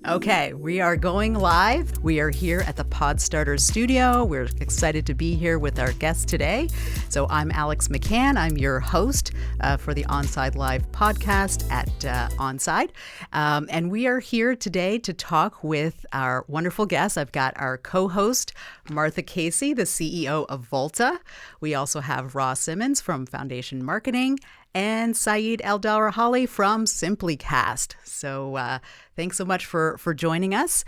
Okay, we are going live. We are here at the Podstarters studio. We're excited to be here with our guest today. So I'm Alex McCann. I'm your host for the ONSIDE Live podcast at ONSIDE. And we are here today to talk with our wonderful guests. I've got our co-host, Martha Casey, the CEO of Volta. We also have Ross Simmonds from Foundation Marketing and Saeed El-Darahali from SimplyCast. So thanks so much for joining us.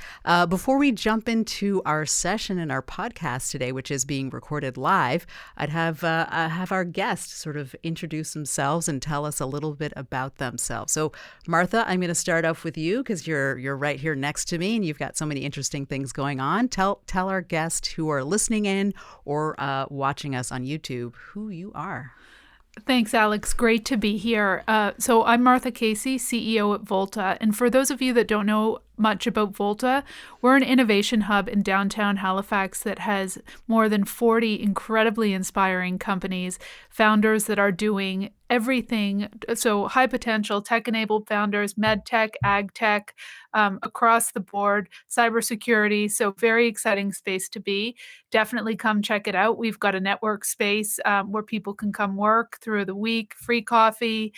Before we jump into our session and our podcast today, which is being recorded live, I'd have our guests sort of introduce themselves and tell us a little bit about themselves. So Martha, I'm going to start off with you because you're right here next to me and you've got so many interesting things going on. Tell our guests who are listening in or watching us on YouTube who you are. Thanks, Alex. Great to be here. So I'm Martha Casey, CEO at Volta. And for those of you that don't know much about Volta, we're an innovation hub in downtown Halifax that has more than 40 incredibly inspiring companies, founders that are doing everything. So high potential tech-enabled founders, med tech, ag tech, across the board, cybersecurity. So very exciting space to be. Definitely come check it out. We've got a network space where people can come work through the week, free coffee,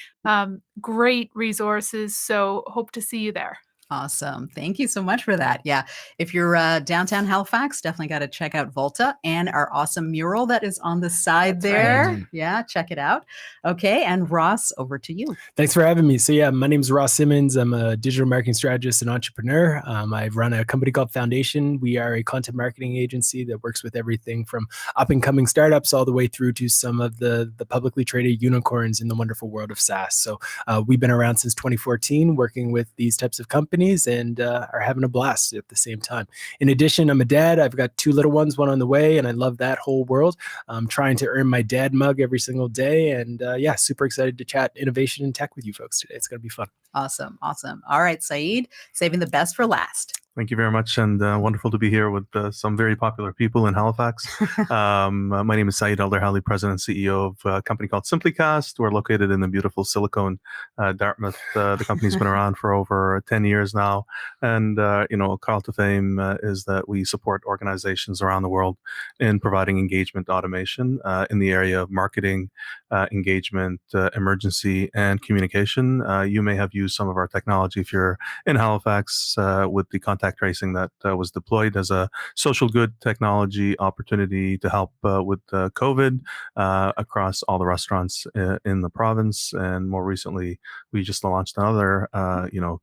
great resources. So hope to see you there. Awesome. Thank you so much for that. Yeah. If you're downtown Halifax, definitely got to check out Volta and our awesome mural that is on the side there. Right. Yeah. Check it out. Okay. And Ross, over to you. Thanks for having me. So yeah, my name is Ross Simmonds. I'm a digital marketing strategist and entrepreneur. I run a company called Foundation. We are a content marketing agency that works with everything from up and coming startups all the way through to some of the publicly traded unicorns in the wonderful world of SaaS. So we've been around since 2014 working with these types of companies and are having a blast at the same time. In addition, I'm a dad. I've got 2 little ones, one on the way, and I love that whole world. I'm trying to earn my dad mug every single day. And yeah, super excited to chat innovation and tech with you folks today. It's going to be fun. Awesome. Awesome. All right, Saeed, saving the best for last. Thank you very much, and wonderful to be here with some very popular people in Halifax. My name is Saeed El-Darahali, President and CEO of a company called SimplyCast. We're located in the beautiful Silicon, Dartmouth. The company's been around for over 10 years now, and call to fame is that we support organizations around the world in providing engagement automation in the area of marketing, engagement, emergency, and communication. You may have used some of our technology if you're in Halifax with the contact tracing that was deployed as a social good technology opportunity to help with COVID across all the restaurants in the province. And more recently, we just launched another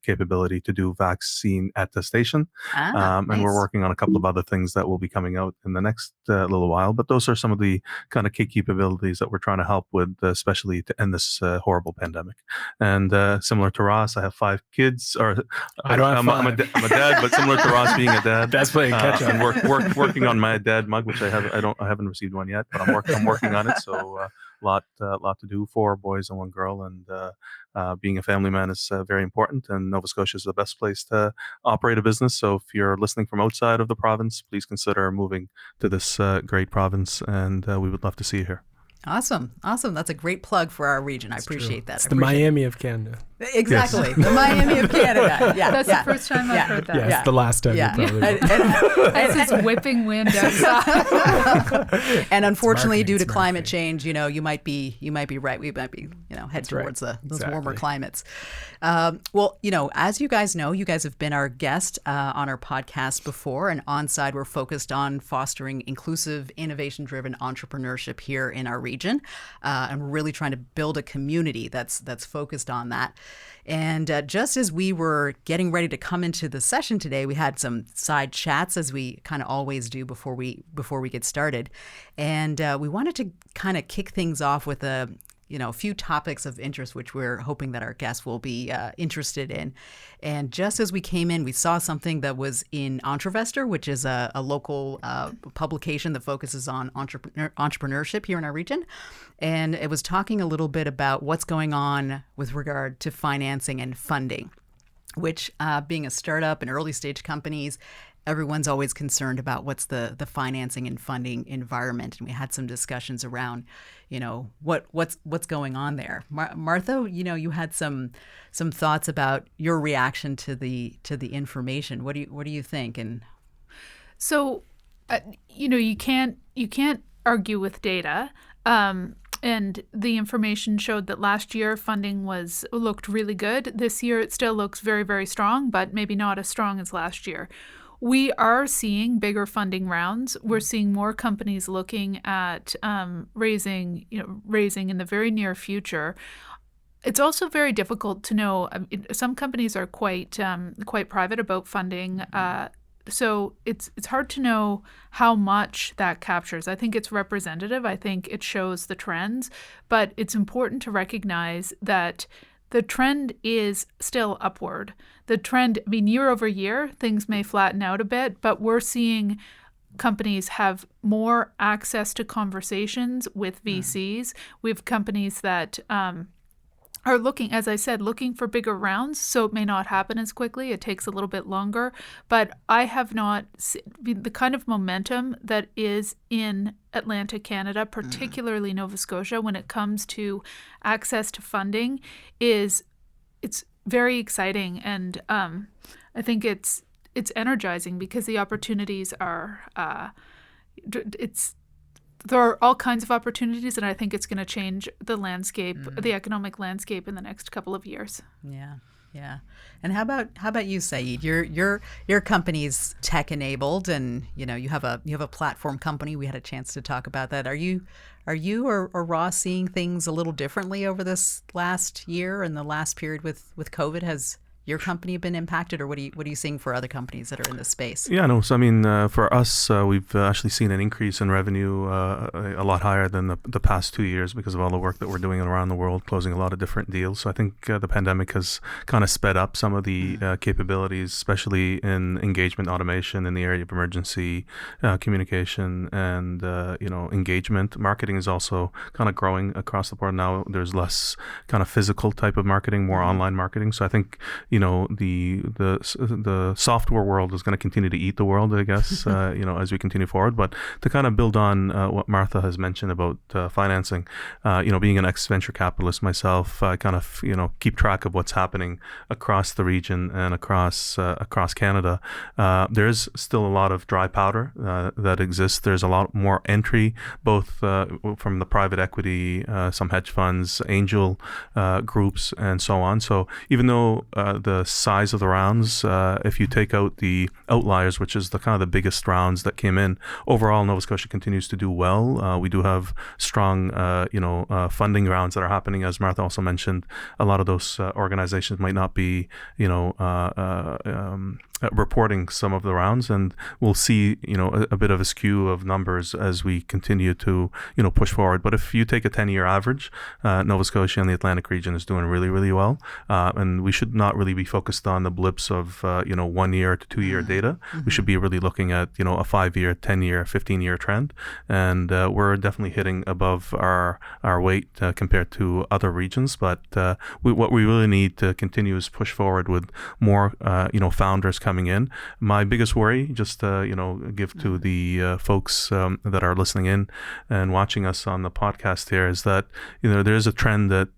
capability to do vaccine attestation. Nice. And we're working on a couple of other things that will be coming out in the next little while. But those are some of the kind of key capabilities that we're trying to help with, especially to end this horrible pandemic. And similar to Ross, I have 5 kids. I'm a dad, but similar to Ross being a dad, that's playing catch up. And working on my dad mug, which I haven't received one yet, but I'm working on it. So lot to do. 4 boys and 1 girl, and being a family man is very important. And Nova Scotia is the best place to operate a business. So if you're listening from outside of the province, please consider moving to this great province, and we would love to see you here. Awesome. That's a great plug for our region. I appreciate that. It's the Miami of Canada. Exactly. Yes. The Miami of Canada. Yeah. That's the first time I've heard that. Yeah, it's the last time. Yeah. It's this whipping wind outside. And unfortunately, due to climate change, you might be right. We might be, head towards those warmer climates. Well, as you guys know, you guys have been our guest on our podcast before, and ONSIDE, we're focused on fostering inclusive, innovation-driven entrepreneurship here in our region, and we're really trying to build a community that's focused on that. And just as we were getting ready to come into the session today, we had some side chats, as we kind of always do before we get started, and we wanted to kind of kick things off with a few topics of interest, which we're hoping that our guests will be interested in. And just as we came in, we saw something that was in Entrevestor, which is a local publication that focuses on entrepreneurship here in our region. And it was talking a little bit about what's going on with regard to financing and funding, which being a startup and early stage companies, everyone's always concerned about what's the financing and funding environment, and we had some discussions around, what's going on there. Martha, you had some thoughts about your reaction to the information. What do you think? And so, you can't argue with data. And the information showed that last year funding looked really good. This year it still looks very, very strong, but maybe not as strong as last year. We are seeing bigger funding rounds. We're seeing more companies looking at raising in the very near future. It's also very difficult to know. Some companies are quite private about funding. So it's hard to know how much that captures. I think it's representative. I think it shows the trends, but it's important to recognize that the trend is still upward. The trend, year over year, things may flatten out a bit, but we're seeing companies have more access to conversations with VCs. We have companies that are looking, as I said, looking for bigger rounds, so it may not happen as quickly. It takes a little bit longer. But I have not seen the kind of momentum that is in Atlantic Canada, particularly Nova Scotia, when it comes to access to funding, it's very exciting. And I think it's energizing because the opportunities are there are all kinds of opportunities, and I think it's going to change the landscape, the economic landscape in the next couple of years. Yeah. And how about you, Saeed? Your company's tech enabled, and you have a platform company. We had a chance to talk about that. Are you or Ross seeing things a little differently over this last year and the last period with COVID? Has your company been impacted, or what are you seeing for other companies that are in this space? Yeah, no. So for us, we've actually seen an increase in revenue a lot higher than the past 2 years because of all the work that we're doing around the world, closing a lot of different deals. So I think the pandemic has kind of sped up some of the capabilities, especially in engagement automation in the area of emergency communication and engagement. Marketing is also kind of growing across the board now. There's less kind of physical type of marketing, more online marketing. So I think the software world is going to continue to eat the world, I guess, as we continue forward. But to kind of build on what Martha has mentioned about financing, being an ex-venture capitalist myself, I kind of, keep track of what's happening across the region and across Canada. There's still a lot of dry powder that exists. There's a lot more entry, both from the private equity, some hedge funds, angel groups, and so on. So even though the size of the rounds, if you take out the outliers, which is the kind of the biggest rounds that came in, overall Nova Scotia continues to do well. We do have strong, funding rounds that are happening. As Martha also mentioned, a lot of those organizations might not be, reporting some of the rounds, and we'll see, a bit of a skew of numbers as we continue to, push forward. But if you take a 10-year average, Nova Scotia and the Atlantic region is doing really, really well, and we should not really be focused on the blips of 1 year to 2 year data. We should be really looking at a 5-year, 10-year, 15-year trend, and we're definitely hitting above our weight compared to other regions. But what we really need to continue is push forward with more founders coming in. My biggest worry, just give to the folks that are listening in and watching us on the podcast here, is that there is a trend that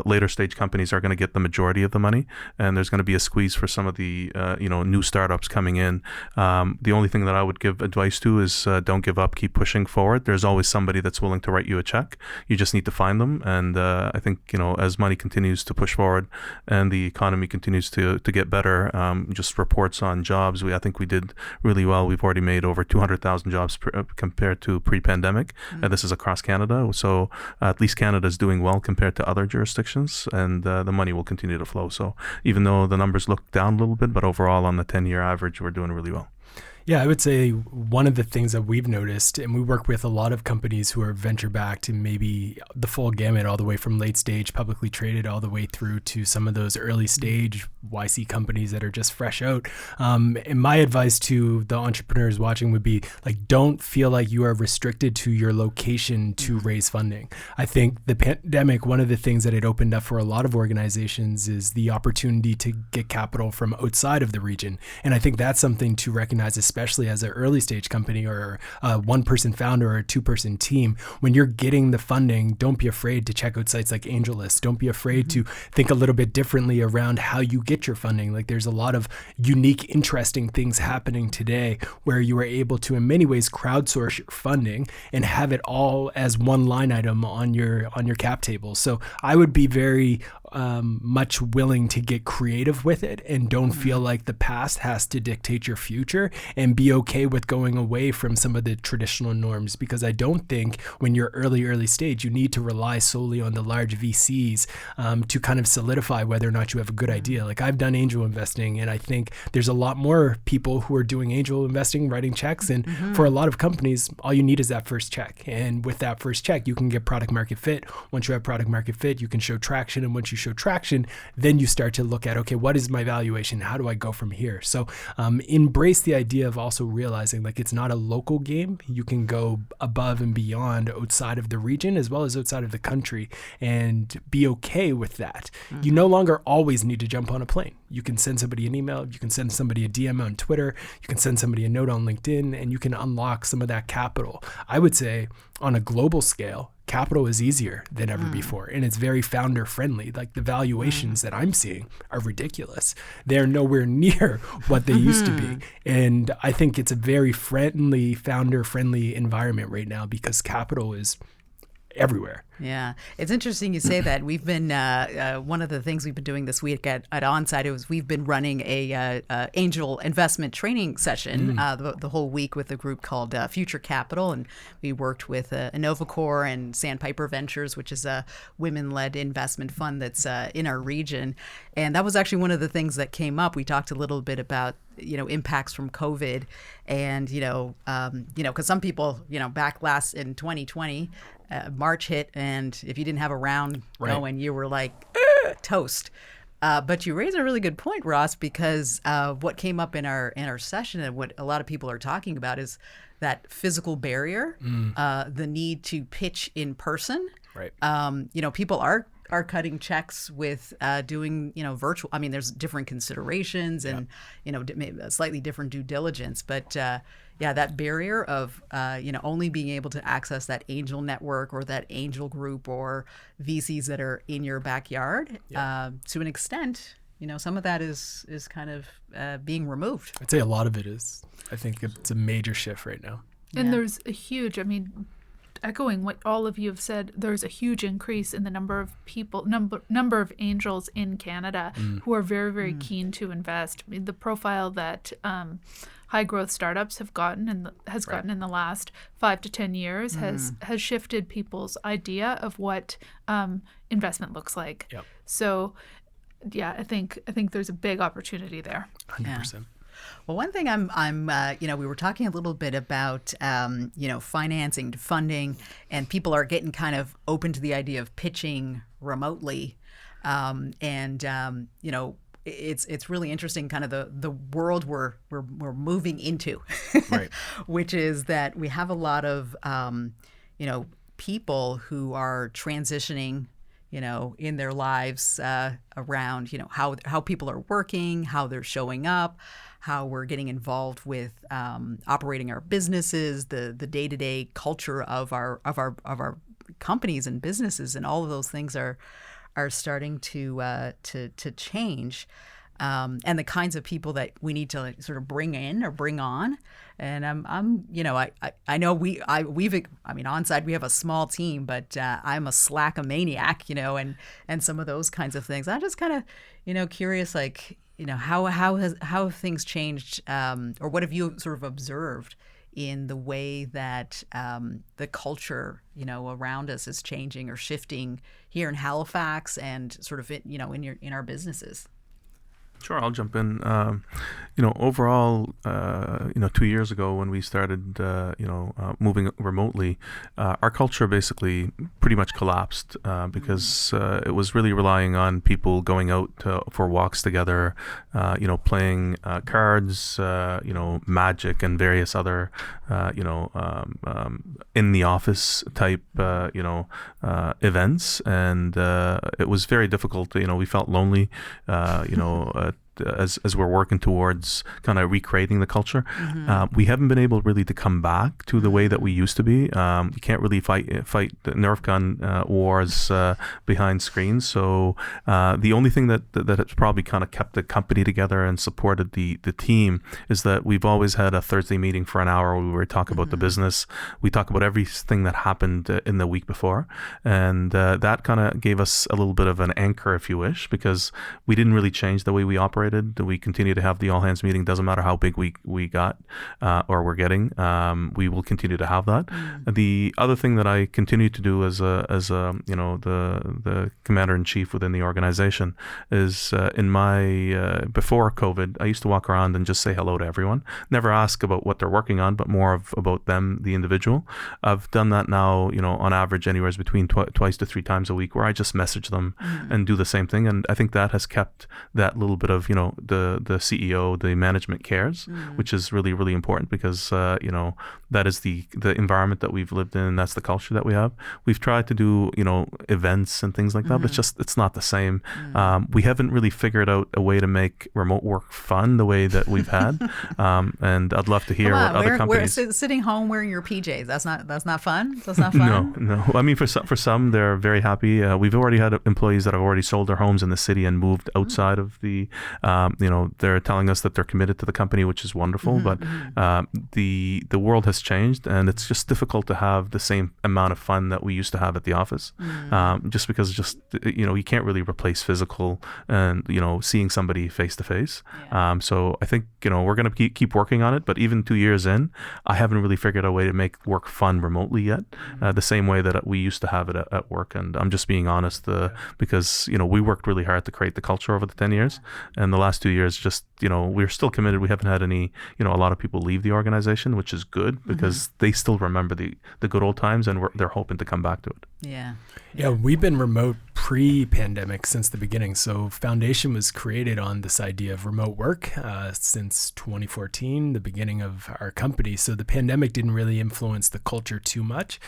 later stage companies are going to get the majority of the money, and there's going to be a squeeze for some of the new startups coming in. The only thing that I would give advice to is don't give up, keep pushing forward. There's always somebody that's willing to write you a check. You just need to find them, and I think as money continues to push forward and the economy continues to get better, just reports on jobs, I think we did really well. We've already made over 200,000 jobs compared to pre-pandemic, and this is across Canada. So at least Canada is doing well compared to other jurisdictions, and the money will continue to flow. So even though the numbers look down a little bit, but overall on the 10-year average, we're doing really well. Yeah, I would say one of the things that we've noticed, and we work with a lot of companies who are venture backed and maybe the full gamut, all the way from late stage publicly traded all the way through to some of those early stage YC companies that are just fresh out. And my advice to the entrepreneurs watching would be like, don't feel like you are restricted to your location to raise funding. I think the pandemic, one of the things that it opened up for a lot of organizations is the opportunity to get capital from outside of the region. And I think that's something to recognize, especially as an early stage company or a one-person founder or a two-person team. When you're getting the funding, don't be afraid to check out sites like AngelList. Don't be afraid to think a little bit differently around how you get your funding. Like there's a lot of unique, interesting things happening today where you are able to, in many ways, crowdsource your funding and have it all as one line item on your cap table. So I would be very much willing to get creative with it and don't feel like the past has to dictate your future, and be okay with going away from some of the traditional norms, because I don't think when you're early stage, you need to rely solely on the large VCs to kind of solidify whether or not you have a good idea. Like I've done angel investing, and I think there's a lot more people who are doing angel investing, writing checks. And for a lot of companies, all you need is that first check. And with that first check, you can get product market fit. Once you have product market fit, you can show traction. And once you show traction, then you start to look at, okay, what is my valuation? How do I go from here? So embrace the idea of also realizing like it's not a local game. You can go above and beyond outside of the region as well as outside of the country, and be okay with that. You no longer always need to jump on a plane. You can send somebody an email, you can send somebody a DM on Twitter, you can send somebody a note on LinkedIn, and you can unlock some of that capital. I would say on a global scale, capital is easier than ever before, and it's very founder friendly. Like the valuations that I'm seeing are ridiculous. They're nowhere near what they used to be. And I think it's a very friendly, founder friendly environment right now because capital is everywhere. Yeah, it's interesting you say that. We've been one of the things we've been doing this week at ONSIDE is we've been running a angel investment training session the whole week with a group called Future Capital, and we worked with Innovacore and Sandpiper Ventures, which is a women-led investment fund that's in our region. And that was actually one of the things that came up. We talked a little bit about impacts from COVID, and because some people back last in 2020. March hit, and if you didn't have a round going, you were like, toast. But you raise a really good point, Ross, because what came up in our session and what a lot of people are talking about is that physical barrier, the need to pitch in person. Right. People are cutting checks with doing virtual. I mean, there's different considerations and maybe a slightly different due diligence, but that barrier of only being able to access that angel network or that angel group or VCs that are in your backyard to an extent, some of that is kind of being removed. I'd say a lot of it is. I think it's a major shift right now. And there's a huge, echoing what all of you have said, there's a huge increase in the number of people, number of angels in Canada who are very, very keen to invest. The profile that high growth startups have gotten in the last 5 to 10 years has shifted people's idea of what investment looks like. Yep. So, I think there's a big opportunity there. 100%. Yeah. Well, one thing we were talking a little bit about, financing, funding, and people are getting kind of open to the idea of pitching remotely. It's really interesting, kind of the world we're moving into, Right. which is that we have a lot of, people who are transitioning, in their lives around, how people are working, how they're showing up, how we're getting involved with operating our businesses, the day-to-day culture of our companies and businesses, and all of those things are starting to change, and the kinds of people that we need to sort of bring in or bring on. And I know ONSIDE, we have a small team, but I'm a Slack-a-maniac, and some of those kinds of things. I'm just kind of curious, like, how have things changed, or what have you sort of observed in the way that the culture, around us is changing or shifting here in Halifax and sort of in our businesses? Sure, I'll jump in. Overall, 2 years ago when we started, moving remotely, our culture basically pretty much collapsed because it was really relying on people going out for walks together, playing cards, magic and various other, in the office type, events, and it was very difficult. We felt lonely, as we're working towards kind of recreating the culture. We haven't been able really to come back to the way that we used to be. You can't really fight the Nerf gun wars behind screens. So the only thing that has probably kind of kept the company together and supported the team is that we've always had a Thursday meeting for an hour where we talk about the business. We talk about everything that happened in the week before. And that kind of gave us a little bit of an anchor, if you wish, because we didn't really change the way we operated. We continue to have the all hands meeting. Doesn't matter how big we got or we're getting. We will continue to have that. The other thing that I continue to do as the commander in chief within the organization is in my before COVID, I used to walk around and just say hello to everyone. Never ask about what they're working on, but more about them, the individual. I've done that now, on average, anywhere between twice to 3 times a week, where I just message them and do the same thing. And I think that has kept that little bit of the CEO, the management cares, which is really, really important because, that is the environment that we've lived in, and that's the culture that we have. We've tried to do, events and things like that, but it's not the same. We haven't really figured out a way to make remote work fun the way that we've had. And I'd love to hear what other companies... Sitting home wearing your PJs, that's not fun? That's not fun? No. I mean, for some, they're very happy. We've already had employees that have already sold their homes in the city and moved outside of the they're telling us that they're committed to the company, which is wonderful. But the world has changed, and it's just difficult to have the same amount of fun that we used to have at the office. Just because you can't really replace physical and seeing somebody face to face. So I think we're going to keep working on it. But even 2 years in, I haven't really figured out a way to make work fun remotely yet. The same way that we used to have it at work. And I'm just being honest, because we worked really hard to create the culture over the 10 years. And the last 2 years, just, we're still committed. We haven't had any, a lot of people leave the organization, which is good because they still remember the good old times, and they're hoping to come back to it. Yeah, we've been remote pre-pandemic since the beginning. So Foundation was created on this idea of remote work since 2014, the beginning of our company. So the pandemic didn't really influence the culture too much.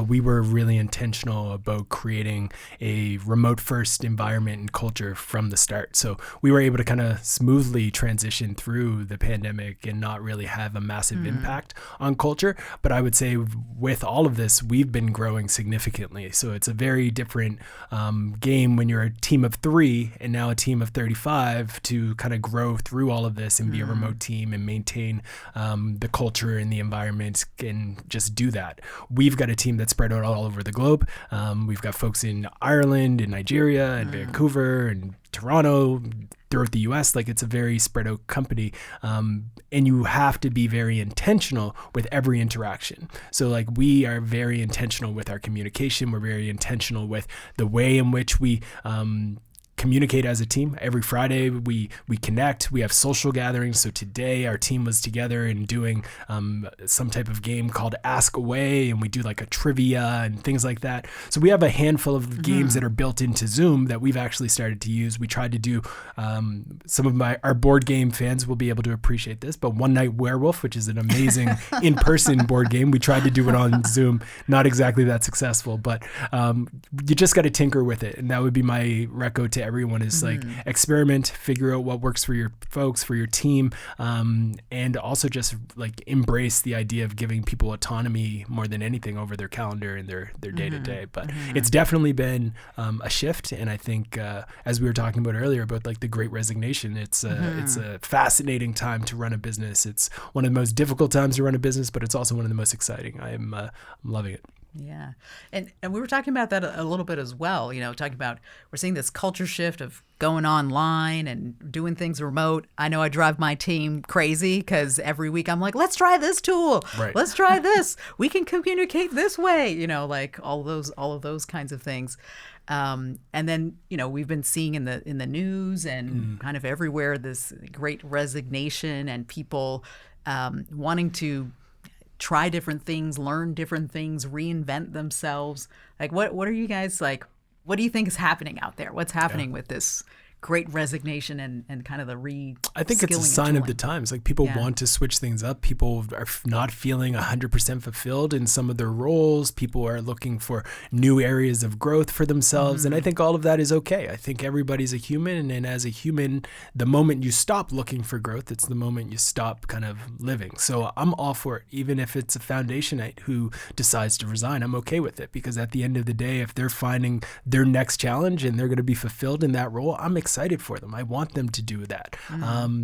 We were really intentional about creating a remote first environment and culture from the start. So we were able to kind of smoothly transition through the pandemic and not really have a massive impact on culture. But I would say with all of this, we've been growing significantly. So it's a very different game when you're a team of 3 and now a team of 35 to kind of grow through all of this and be a remote team and maintain the culture and the environment and just do that. We've got a team that's spread out all over the globe. We've got folks in Ireland and Nigeria and Vancouver and Toronto, throughout the US. Like, it's a very spread out company. And you have to be very intentional with every interaction. So like, we are very intentional with our communication. We're very intentional with the way in which we communicate as a team. Every Friday we connect, we have social gatherings. So today our team was together and doing some type of game called Ask Away, and we do like a trivia and things like that. So we have a handful of games that are built into Zoom that we've actually started to use. We tried to do some of our board game fans will be able to appreciate this, but One Night Werewolf, which is an amazing in-person board game, we tried to do it on Zoom. Not exactly that successful, but you just got to tinker with it. And that would be my reco to everyone is like, experiment, figure out what works for your folks, for your team, and also just like embrace the idea of giving people autonomy more than anything over their calendar and their day-to-day. But it's definitely been a shift. And I think as we were talking about earlier about like the Great Resignation, it's a fascinating time to run a business. It's one of the most difficult times to run a business, but it's also one of the most exciting. I'm loving it. Yeah. And we were talking about that a little bit as well, talking about we're seeing this culture shift of going online and doing things remote. I know I drive my team crazy because every week I'm like, let's try this tool. Right. Let's try this. We can communicate this way, like all of those kinds of things. And then, we've been seeing in the news and kind of everywhere this great resignation and people wanting to try different things, learn different things, reinvent themselves. Like, what are you guys like? What do you think is happening out there? What's happening with this great resignation and kind of the I think it's a sign of the times. Like, people want to switch things up. People are not feeling 100% fulfilled in some of their roles. People are looking for new areas of growth for themselves. And I think all of that is okay. I think everybody's a human. And as a human, the moment you stop looking for growth, it's the moment you stop kind of living. So I'm all for it. Even if it's a foundationite who decides to resign, I'm okay with it. Because at the end of the day, if they're finding their next challenge and they're going to be fulfilled in that role, I'm excited for them. I want them to do that.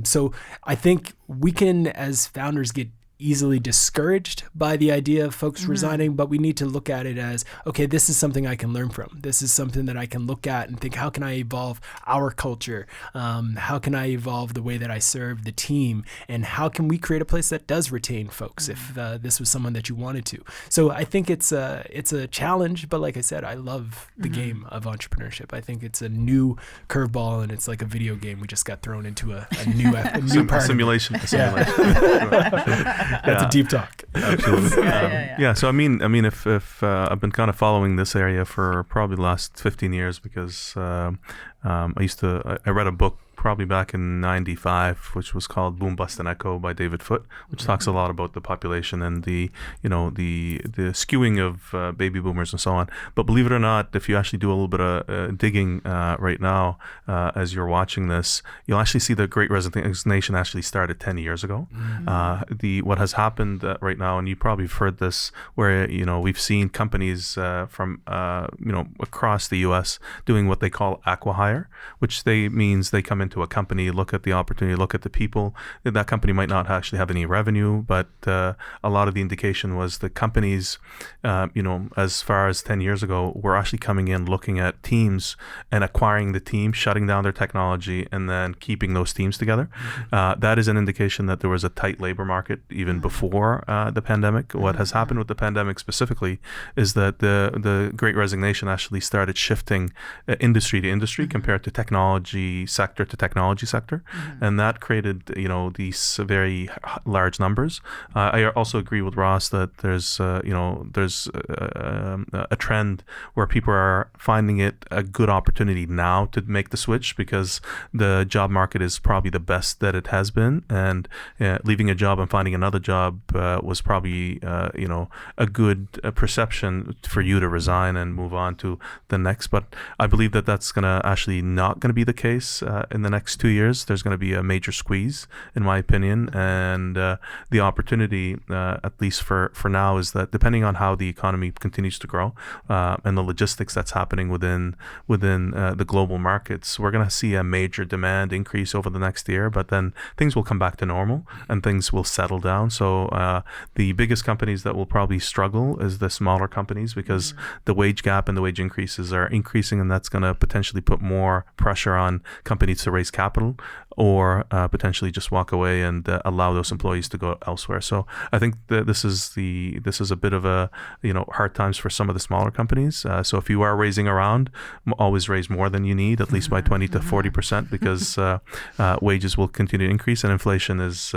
So I think we can, as founders, get easily discouraged by the idea of folks resigning, but we need to look at it as, okay, this is something I can learn from. This is something that I can look at and think, how can I evolve our culture? How can I evolve the way that I serve the team? And how can we create a place that does retain folks if this was someone that you wanted to? So I think it's a challenge, but like I said, I love the game of entrepreneurship. I think it's a new curveball, and it's like a video game we just got thrown into a new part. Simulation. That's a deep talk. Absolutely. So I mean, if I've been kind of following this area for probably the last 15 years because I read a book probably back in 95, which was called Boom, Bust and Echo by David Foote, which talks a lot about the population and the skewing of baby boomers and so on. But believe it or not, if you actually do a little bit of digging right now, as you're watching this, you'll actually see the Great Resignation actually started 10 years ago. What has happened right now, and you probably have heard this, where we've seen companies from across the U.S. doing what they call acqui-hire, which means they come into a company, look at the opportunity, look at the people. That company might not actually have any revenue, but a lot of the indication was the companies, as far as 10 years ago, were actually coming in, looking at teams and acquiring the team, shutting down their technology, and then keeping those teams together. That is an indication that there was a tight labor market even before the pandemic. What has happened with the pandemic specifically is that the Great Resignation actually started shifting industry to industry compared to technology sector to technology sector, and that created these very large numbers. I also agree with Ross that there's a trend where people are finding it a good opportunity now to make the switch because the job market is probably the best that it has been, and leaving a job and finding another job was probably a good perception for you to resign and move on to the next. But I believe that that's not going to be the case in the next 2 years. There's going to be a major squeeze, in my opinion, and the opportunity, at least for now, is that depending on how the economy continues to grow and the logistics that's happening within the global markets, we're going to see a major demand increase over the next year, but then things will come back to normal and things will settle down. So the biggest companies that will probably struggle is the smaller companies because the wage gap and the wage increases are increasing, and that's going to potentially put more pressure on companies to raise capital or potentially just walk away and allow those employees to go elsewhere. So I think that this is a bit of a hard times for some of the smaller companies. So if you are raising around, always raise more than you need, at least by 20 to 40%, because wages will continue to increase and inflation is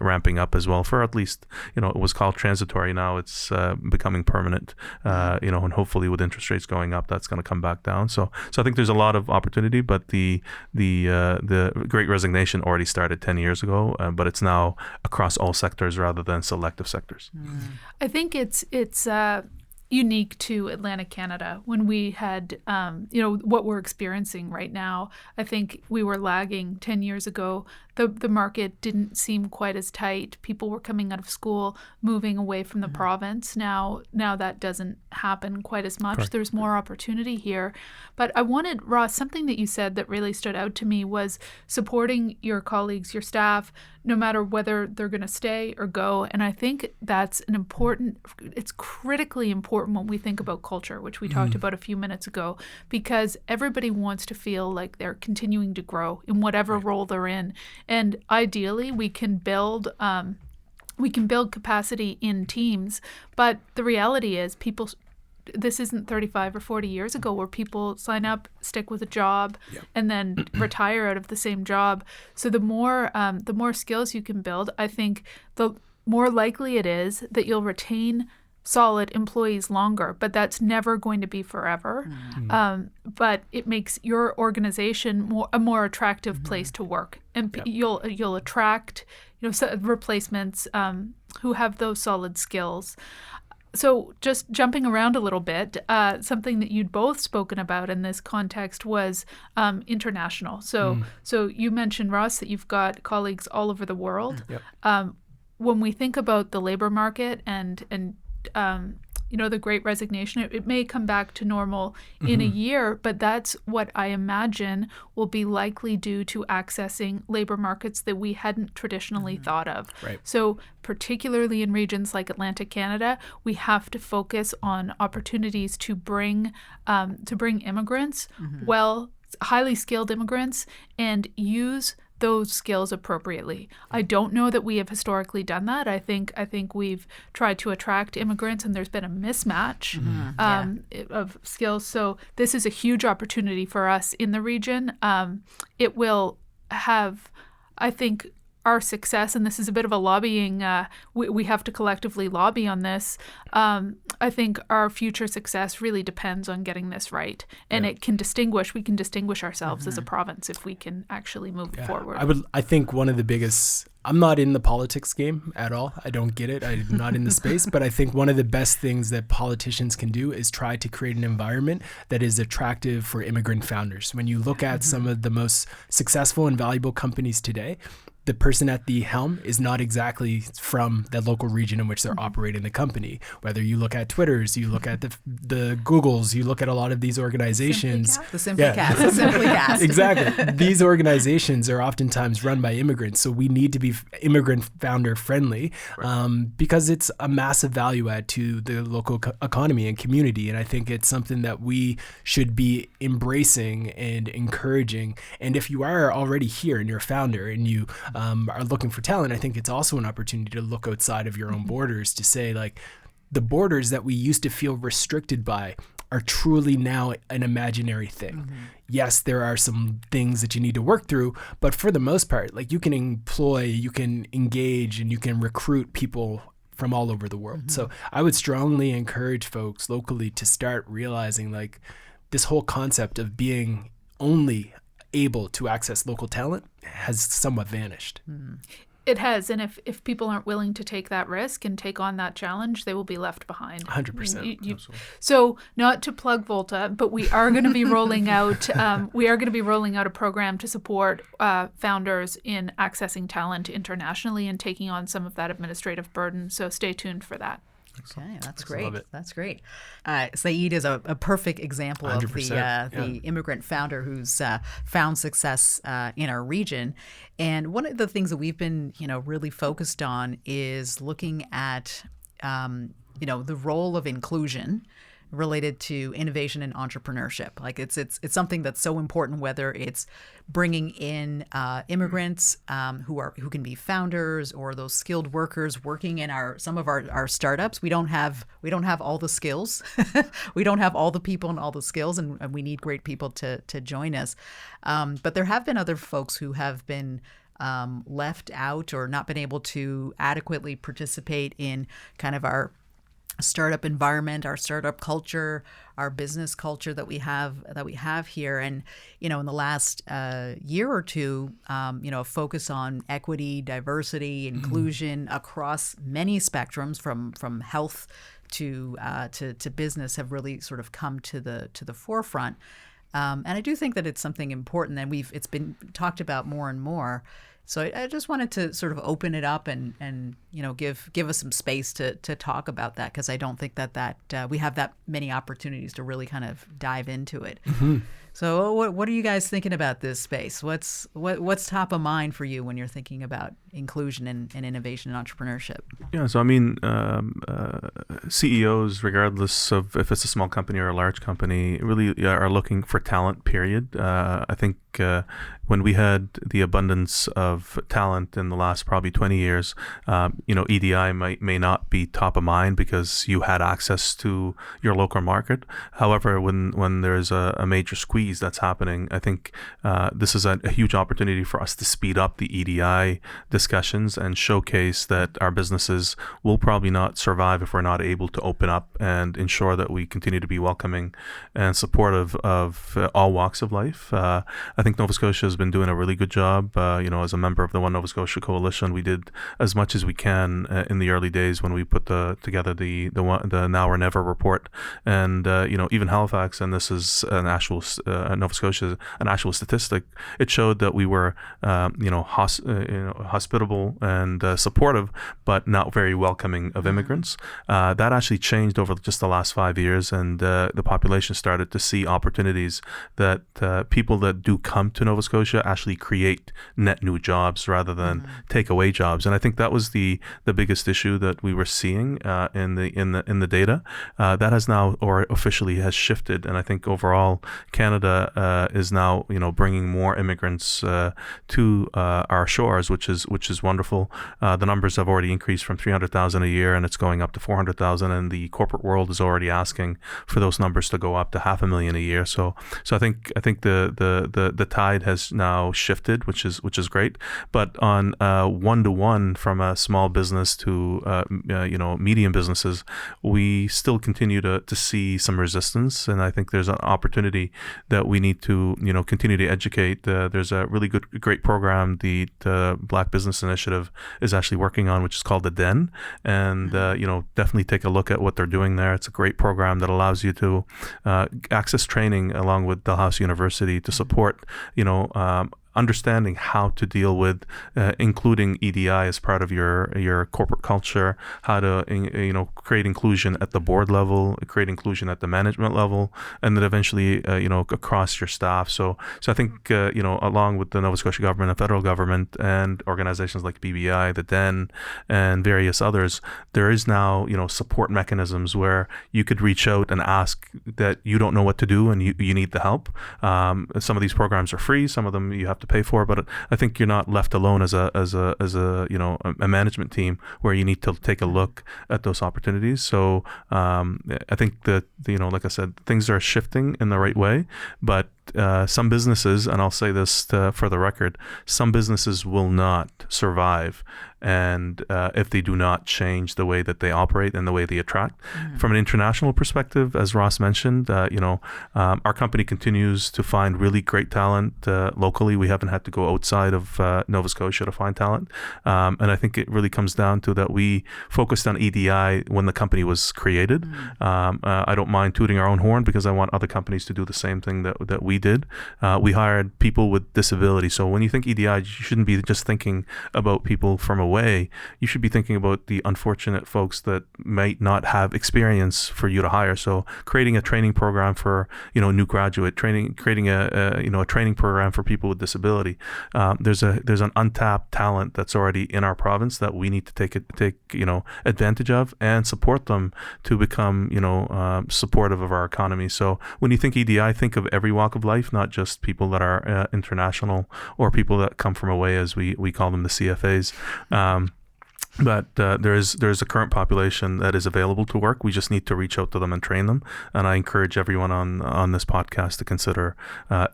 ramping up as well. For at least it was called transitory, now it's becoming permanent. And hopefully with interest rates going up, that's going to come back down. So I think there's a lot of opportunity, but the Great Resignation already started 10 years ago, but it's now across all sectors rather than selective sectors. I think it's unique to Atlantic Canada when we had, what we're experiencing right now. I think we were lagging 10 years ago. the market didn't seem quite as tight. People were coming out of school, moving away from the province. Now that doesn't happen quite as much. Correct. There's more opportunity here. But I wanted, Ross, something that you said that really stood out to me was supporting your colleagues, your staff, no matter whether they're going to stay or go. And I think that's it's critically important when we think about culture, which we talked about a few minutes ago, because everybody wants to feel like they're continuing to grow in whatever role they're in. And ideally, we can build capacity in teams. But the reality is this isn't 35 or 40 years ago where people sign up, stick with a job, and then retire out of the same job. So the more skills you can build, I think the more likely it is that you'll retain solid employees longer, but that's never going to be forever. But it makes your organization a more attractive place to work, and you'll attract replacements who have those solid skills. So just jumping around a little bit, something that you'd both spoken about in this context was international. So you mentioned, Ross, that you've got colleagues all over the world. When we think about the labor market and the Great Resignation, it may come back to normal in a year, but that's what I imagine will be likely due to accessing labor markets that we hadn't traditionally thought of. Right. So particularly in regions like Atlantic Canada, we have to focus on opportunities to bring immigrants, highly skilled immigrants, and use those skills appropriately. I don't know that we have historically done that. I think we've tried to attract immigrants, and there's been a mismatch of skills. So this is a huge opportunity for us in the region. It will have, I think, our success, and this is a bit of a lobbying, we have to collectively lobby on this. I think our future success really depends on getting this right. And we can distinguish ourselves as a province if we can actually move forward. I think one of the biggest, I'm not in the politics game at all. I don't get it. I'm not in the space, but I think one of the best things that politicians can do is try to create an environment that is attractive for immigrant founders. When you look at some of the most successful and valuable companies today, the person at the helm is not exactly from the local region in which they're operating the company. Whether you look at Twitters, you look at the Googles, you look at a lot of these organizations. The SimplyCast. Exactly. These organizations are oftentimes run by immigrants. So we need to be immigrant founder friendly because it's a massive value add to the local economy and community. And I think it's something that we should be embracing and encouraging. And if you are already here and you're a founder and you are looking for talent, I think it's also an opportunity to look outside of your own borders to say, like, the borders that we used to feel restricted by are truly now an imaginary thing. Yes, there are some things that you need to work through, but for the most part, like, you can employ, you can engage, and you can recruit people from all over the world. So I would strongly encourage folks locally to start realizing, like, this whole concept of being only able to access local talent has somewhat vanished. It has, and if people aren't willing to take that risk and take on that challenge, they will be left behind. 100%. So, not to plug Volta, but we are going to be rolling out a program to support founders in accessing talent internationally and taking on some of that administrative burden. So stay tuned for that. Okay, that's great. That's great. Saeed is a perfect example of the immigrant founder who's found success in our region. And one of the things that we've been, really focused on is looking at, the role of inclusion related to innovation and entrepreneurship. Like it's something that's so important, whether it's bringing in immigrants who can be founders, or those skilled workers working in some of our startups. We don't have all the skills. We don't have all the people and all the skills, and we need great people to join us. But there have been other folks who have been left out or not been able to adequately participate in kind of our startup environment, our startup culture, our business culture that we have here. And, in the last year or two, a focus on equity, diversity, inclusion across many spectrums from health to business have really sort of come to the forefront. And I do think that it's something important, and it's been talked about more and more. So I just wanted to sort of open it up and give us some space to talk about that, because I don't think that we have that many opportunities to really kind of dive into it. Mm-hmm. So what are you guys thinking about this space? What's top of mind for you when you're thinking about inclusion and innovation and entrepreneurship? Yeah, so I mean, CEOs, regardless of if it's a small company or a large company, really are looking for talent, period. I think when we had the abundance of talent in the last probably 20 years, EDI may not be top of mind because you had access to your local market. However, when there's a major squeeze that's happening, I think this is a huge opportunity for us to speed up the EDI discussions and showcase that our businesses will probably not survive if we're not able to open up and ensure that we continue to be welcoming and supportive of all walks of life. I think Nova Scotia has been doing a really good job. As a member of the One Nova Scotia Coalition, we did as much as we can in the early days when we put together the Now or Never report, and even Halifax, and this is an actual Nova Scotia, an actual statistic. It showed that we were hospitable and supportive, but not very welcoming of immigrants. That actually changed over just the last 5 years, and the population started to see opportunities that people that do come to Nova Scotia actually create net new jobs rather than take away jobs. And I think that was the biggest issue that we were seeing in the data. That has now, or officially has shifted, and I think overall Canada is now bringing more immigrants to our shores, which is wonderful. The numbers have already increased from 300,000 a year, and it's going up to 400,000. And the corporate world is already asking for those numbers to go up to 500,000 a year. So I think the tide has now shifted, which is great. But on 1-to-1 from a small business to medium businesses, we still continue to see some resistance, and I think there's an opportunity that we need to continue to educate. There's a really great program the Black Business Initiative is actually working on, which is called the Den, and definitely take a look at what they're doing there. It's a great program that allows you to access training along with Dalhousie University to support understanding how to deal with including EDI as part of your corporate culture, how to create inclusion at the board level, create inclusion at the management level, and then eventually across your staff. So I think along with the Nova Scotia government and federal government and organizations like BBI, the DEN, and various others, there is now support mechanisms where you could reach out and ask that you don't know what to do and you need the help. Some of these programs are free, some of them you have to pay for, but I think you're not left alone as a management team where you need to take a look at those opportunities. So I think that like I said, things are shifting in the right way, but some businesses, and I'll say this for the record, some businesses will not survive, and if they do not change the way that they operate and the way they attract. From an international perspective, as Ross mentioned, our company continues to find really great talent locally. We haven't had to go outside of Nova Scotia to find talent, and I think it really comes down to that we focused on EDI when the company was created. I don't mind tooting our own horn because I want other companies to do the same thing that we did. We hired people with disability. So when you think EDI, you shouldn't be just thinking about people from away. You should be thinking about the unfortunate folks that might not have experience for you to hire. So creating a training program for new graduate training, creating a training program for people with disability. There's an untapped talent that's already in our province that we need to take advantage of and support them to become supportive of our economy. So when you think EDI, think of every walk of life, not just people that are international or people that come from away, as we call them, the CFAs. But there's a current population that is available to work. We just need to reach out to them and train them. And I encourage everyone on this podcast to consider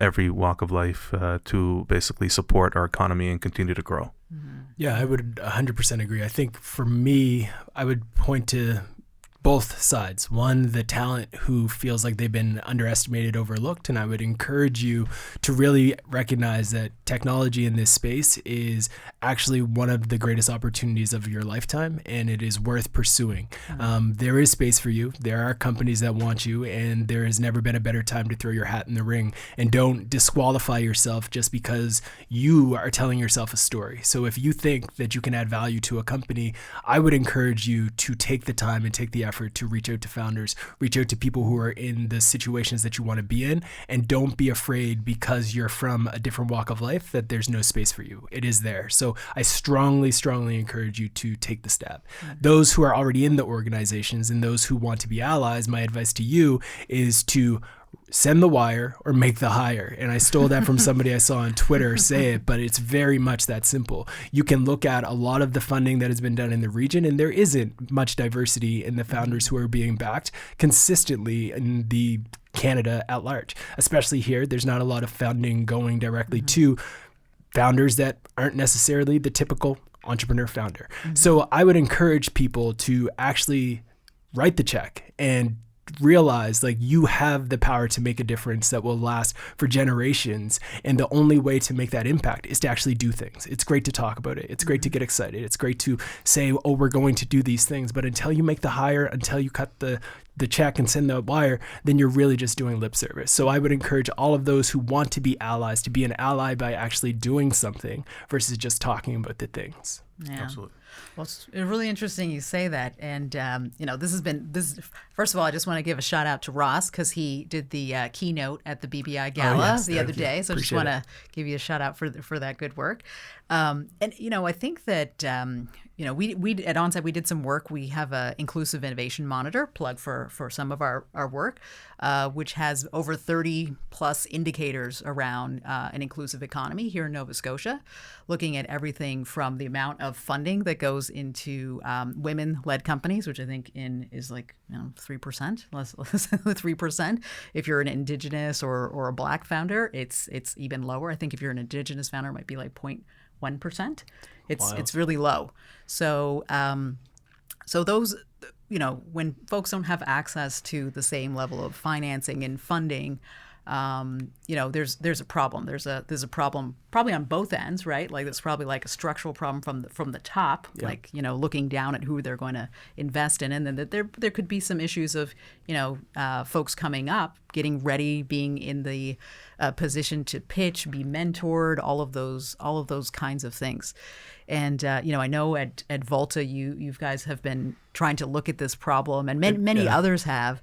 every walk of life to basically support our economy and continue to grow. Yeah, I would 100% agree. I think for me, I would point to both sides. One, the talent who feels like they've been underestimated, overlooked. And I would encourage you to really recognize that technology in this space is actually one of the greatest opportunities of your lifetime, and it is worth pursuing. There is space for you. There are companies that want you, and there has never been a better time to throw your hat in the ring. And don't disqualify yourself just because you are telling yourself a story. So if you think that you can add value to a company, I would encourage you to take the time and take the effort to reach out to founders, reach out to people who are in the situations that you want to be in, and don't be afraid because you're from a different walk of life that there's no space for you. It is there. So I strongly, strongly encourage you to take the step. Those who are already in the organizations and those who want to be allies, my advice to you is to send the wire or make the hire. And I stole that from somebody I saw on Twitter say it, but it's very much that simple. You can look at a lot of the funding that has been done in the region, and there isn't much diversity in the founders who are being backed consistently in the Canada at large. Especially here, there's not a lot of funding going directly to founders that aren't necessarily the typical entrepreneur founder. So I would encourage people to actually write the check and realize like you have the power to make a difference that will last for generations, and the only way to make that impact is to actually do things. It's great to talk about it, it's great to get excited, it's great to say, oh, we're going to do these things, but until you make the hire, until you cut the check and send the wire, then you're really just doing lip service. So I would encourage all of those who want to be allies to be an ally by actually doing something versus just talking about the things. Yeah. Absolutely. Well, it's really interesting you say that. And, this first of all, I just want to give a shout out to Ross because he did the keynote at the BBI Gala the other day. So I just want to give you a shout out for that good work. And, I think that, we at ONSIDE, we did some work. We have a inclusive innovation monitor plug for some of our work, which has over 30 plus indicators around an inclusive economy here in Nova Scotia, looking at everything from the amount of funding that goes into women-led companies, which I think is like 3%, less than 3%. If you're an Indigenous or a Black founder, it's even lower. I think if you're an Indigenous founder, it might be like 0.1%. It's really low. So those, when folks don't have access to the same level of financing and funding, there's a problem. There's a problem probably on both ends, right? Like it's probably like a structural problem from the top, like looking down at who they're going to invest in, and then there could be some issues of folks coming up, getting ready, being in the position to pitch, be mentored, all of those kinds of things. And I know at Volta you guys have been trying to look at this problem, and many others have.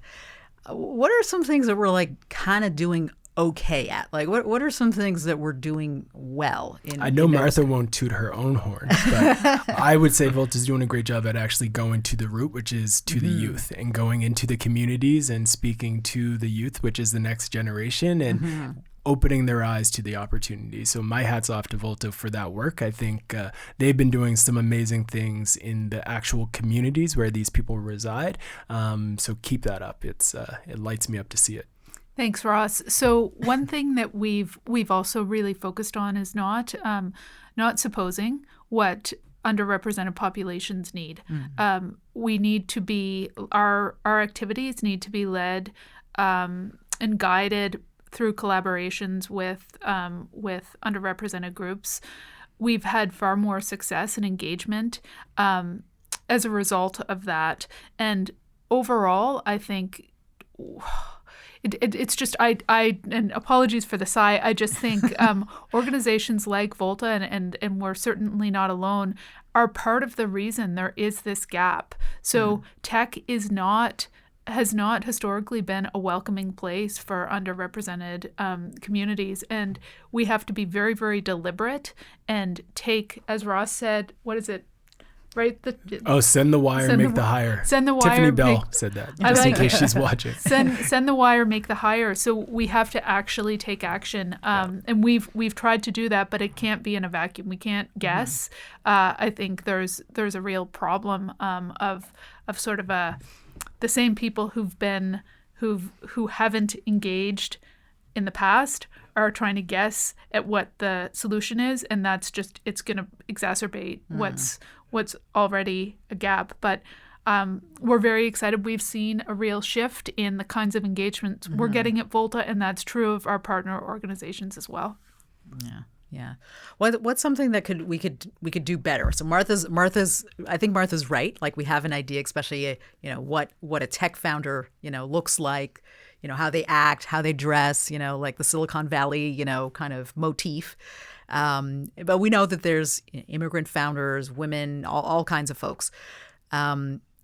What are some things that we're like kind of doing okay at? Like what are some things that we're doing well in? I know Martha won't toot her own horn, but I would say Volta's doing a great job at actually going to the root, which is to the youth, and going into the communities and speaking to the youth, which is the next generation, and opening their eyes to the opportunity. So my hat's off to Volta for that work. I think they've been doing some amazing things in the actual communities where these people reside. So keep that up. It lights me up to see it. Thanks, Ross. So one thing that we've also really focused on is not supposing what underrepresented populations need. We need to be our activities need to be led and guided through collaborations with underrepresented groups. We've had far more success and engagement as a result of that. And overall, I think it's just and apologies for the sigh. I just think organizations like Volta and we're certainly not alone are part of the reason there is this gap. So tech has not historically been a welcoming place for underrepresented communities. And we have to be very, very deliberate and take, as Ross said, what is it? Right? Send the wire, make the hire. Send the wire. Tiffany Bell said that, just in case she's watching. Send the wire, make the hire. So we have to actually take action. And we've tried to do that, but it can't be in a vacuum. We can't guess. I think there's a real problem of sort of the same people who haven't engaged in the past are trying to guess at what the solution is, and that's just it's going to exacerbate what's already a gap. But We're very excited. We've seen a real shift in the kinds of engagements we're getting at Volta, and that's true of our partner organizations as well. Yeah. What's something that we could do better? So I think Martha's right. Like, we have an idea, especially what a tech founder looks like, how they act, how they dress, like the Silicon Valley kind of motif. But we know that there's immigrant founders, women, all kinds of folks.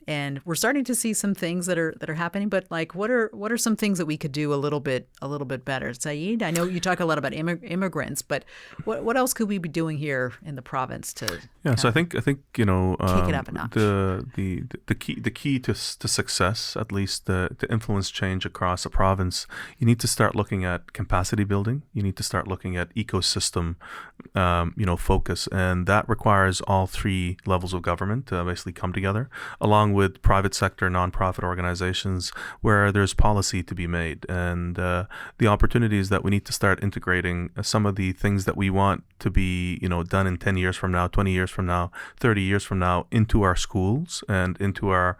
And we're starting to see some things that are happening, but like, what are some things that we could do a little bit better? Saeed, I know you talk a lot about immigrants, but what else could we be doing here in the province to? Yeah, so I think kick it up a notch. The key to success, at least to influence change across a province, you need to start looking at capacity building. You need to start looking at ecosystem, focus, and that requires all three levels of government to basically come together, along with private sector, nonprofit organizations where there's policy to be made, and the opportunities that we need to start integrating some of the things that we want to be, done in 10 years from now, 20 years from now, 30 years from now, into our schools and into our,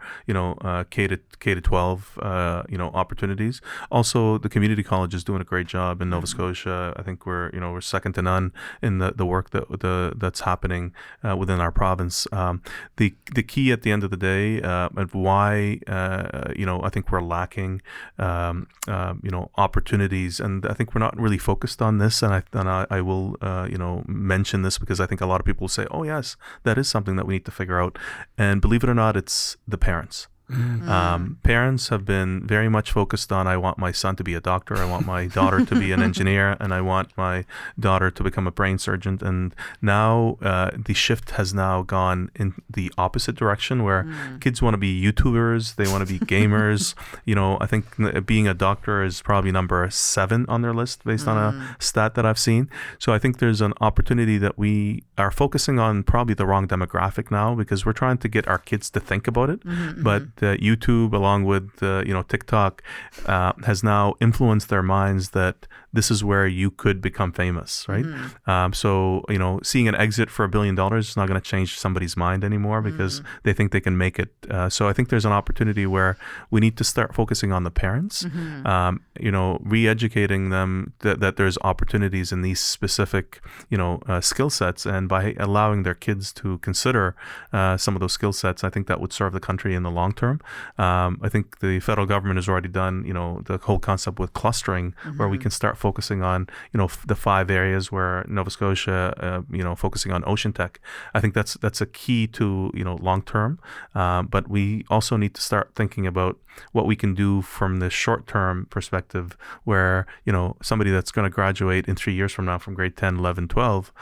K to 12, opportunities. Also, the community college is doing a great job in Nova Scotia. I think we're second to none in the work that's happening within our province. The key at the end of the day, and why I think we're lacking opportunities, and I think we're not really focused on this, and I will mention this because I think a lot of people will say, oh yes, that is something that we need to figure out, and believe it or not, it's the parents. Parents have been very much focused on, I want my son to be a doctor, I want my daughter to be an engineer, and I want my daughter to become a brain surgeon. And now the shift has now gone in the opposite direction, where kids want to be YouTubers, they want to be gamers. I think being a doctor is probably number 7 on their list based on a stat that I've seen. So I think there's an opportunity that we are focusing on probably the wrong demographic now, because we're trying to get our kids to think about it. But YouTube, along with TikTok, has now influenced their minds that this is where you could become famous, right? So seeing an exit for $1 billion is not going to change somebody's mind anymore, because they think they can make it. So I think there's an opportunity where we need to start focusing on the parents, re-educating them that there's opportunities in these specific skill sets, and by allowing their kids to consider some of those skill sets, I think that would serve the country in the long term. I think the federal government has already done the whole concept with clustering, where we can start focusing on the 5 areas, where Nova Scotia focusing on ocean tech. I think that's a key to long term, but we also need to start thinking about what we can do from the short term perspective, where somebody that's going to graduate in 3 years from now from grade 10, 11, 12,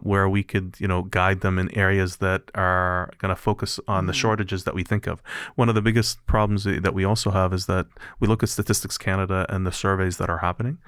where we could guide them in areas that are going to focus on the shortages that we think of. One of the biggest problems that we also have is that we look at Statistics Canada and the surveys that are happening,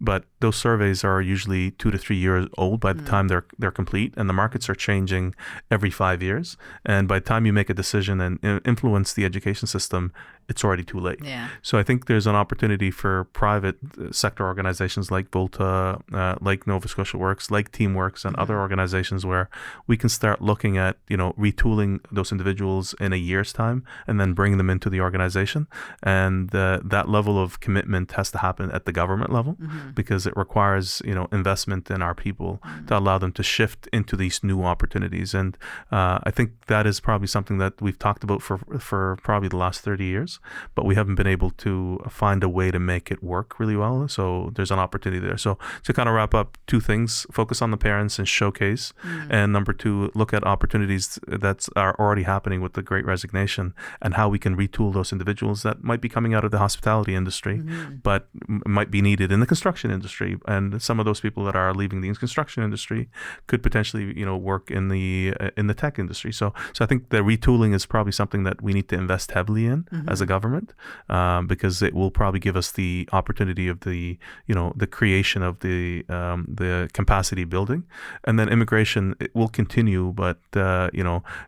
but those surveys are usually 2 to 3 years old by the time they're complete, and the markets are changing every 5 years. And by the time you make a decision and influence the education system, it's already too late. Yeah. So I think there's an opportunity for private sector organizations like Volta, like Nova Scotia Works, like Teamworks, and other organizations where we can start looking at, retooling those individuals in a year's time and then bring them into the organization. And that level of commitment has to happen at the government level, because it requires, investment in our people to allow them to shift into these new opportunities. And I think that is probably something that we've talked about for probably the last 30 years, but we haven't been able to find a way to make it work really well. So there's an opportunity there. So to kind of wrap up, 2 things: focus on the parents and showcase, and number 2, look at opportunities that are already happening with the Great Resignation, and how we can retool those individuals that might be coming out of the hospitality industry, but might be needed in the construction industry. And some of those people that are leaving the construction industry could potentially, work in the tech industry. So I think the retooling is probably something that we need to invest heavily in as a government, because it will probably give us the opportunity of the creation of the capacity building. And then immigration, it will continue, but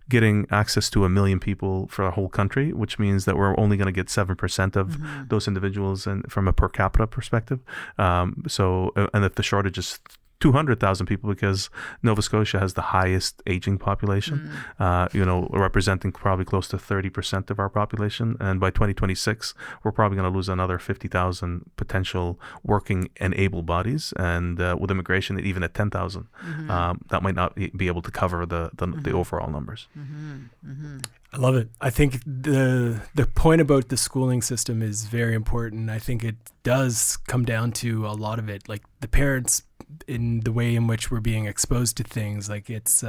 getting access to 1 million people for a whole country, which means that we're only going to get 7% of those individuals, and from a per capita perspective. And if the shortage is 200,000 people because Nova Scotia has the highest aging population, representing probably close to 30% of our population. And by 2026, we're probably going to lose another 50,000 potential working and able bodies. And with immigration, even at 10,000, that might not be able to cover the overall numbers. I love it. I think the point about the schooling system is very important. I think it does come down to a lot of it, like the parents in the way in which we're being exposed to things. Like it's